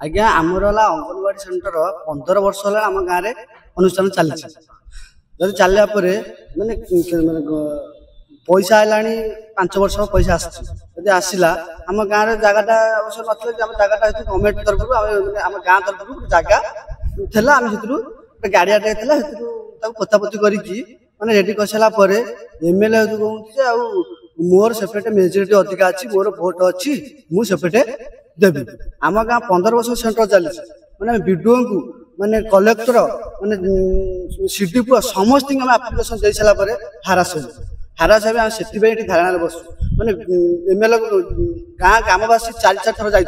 आज्ञा आमर है अंगनवाड़ी सेंटर 15 वर्ष है आम गाँव में अनुष्ठान चली जब चलिया माने पैसा है 5 वर्ष पैसा आसी आसला आम गाँव में जगटा अवश्य ना जगटा गवर्नमेंट तरफ आम गाँ तरफ जगह आम से गाड़ियाटे पोतापोती करके मैंने रेडी कर सारापर एमएलए कहूँ मोर सेपरेट मेजोरिटी अधिका अच्छी मोर भोट अच्छी मुझे देवी आम गाँव 15 वर्ष सेंटर चली मैंने विडीओ को मैंने कलेक्टर मैंने सीडीपी समस्त आप्लिकेसन दे सारापर हारास से धारणा बसु मैंने एमएलए गाँ ग्रामवासी 4 थर जा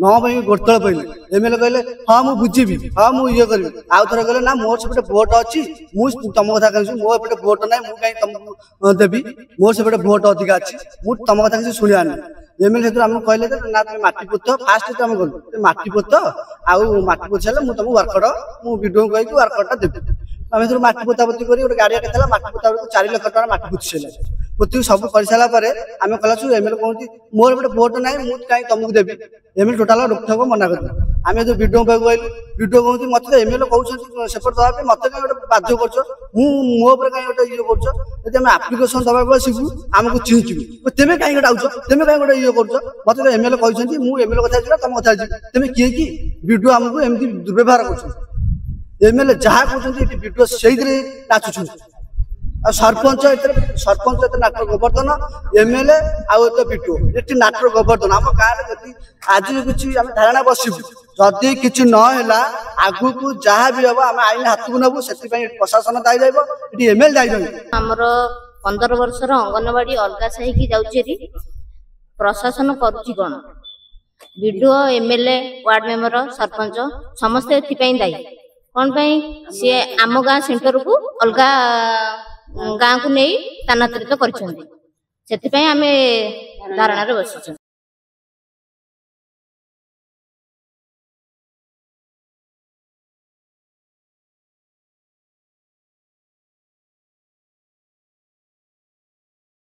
न भाई गोड़तल पहले एमएलए कहले हाँ मुझे बुझी हाँ मुझे करी आउ थे कहले ना मोर से भोट अच्छी मुझे तुम कथा कह मोटे भोट ना मुझे कहीं तुमको देवी मोर से भोट अधिका अच्छी मुझे तुम कथा किसी शुणा ना एमएलए से आम कहले ना तुम मटी पोत फास्ट आम गलु मटी पोत आउ मटी पोत सारे मुझे तुमको वर्कड़ मुझे वीडियो कही वर्कड़ा देवी आम से मटी पोतापोती कर गोटे गाड़िया था मटी पोता 4 लाख टका मटी पोती सारा पोती सब कर सारापर आम कला एमएलए कहूँ मोर गोटे भोट ना मुझे कहीं तुमको देवी एमएलए टोटाल रोकथाक मना कर आम जो वीडियो कहूँ वीडियो कहूँ मत एमएलए कहते सेपट दवा मत कहीं गोटे बाध्य कर मो कहीं गोटे ये कर आप्लिकेसन दवा बसू आमको चिंचु तेमें कहीं गोटे आउच तेमें कहीं गोटे ये कर मत एमएलए कहते मुझे एमएलए कथा तुम कथा तेमें किए कि वीडियो आमको एमती दुर्व्यवहार कर एमएलए जहाँ कहते वीडियो से नाचुं सरपंच नाटर गोवर्धन एमएलए आउ वीडियो ये नाटर गोवर्धन आम गाँव आज किसी आम धारणा बसबू जदि किसी ना आगु को जहाँ भी हम आम आईन हाथ को नबू से प्रशासन दायी रही एमएलए दायी रही आमर 15 वर्षर अंगनवाड़ी अलग साही जाऊँगी प्रशासन करुच्ची कौन video MLA ward member sarpanch समस्ते दायी कौन सी आम गाँ सेंटर को अलग गाँ को नहीं स्थानांतरित कर धारणा बस।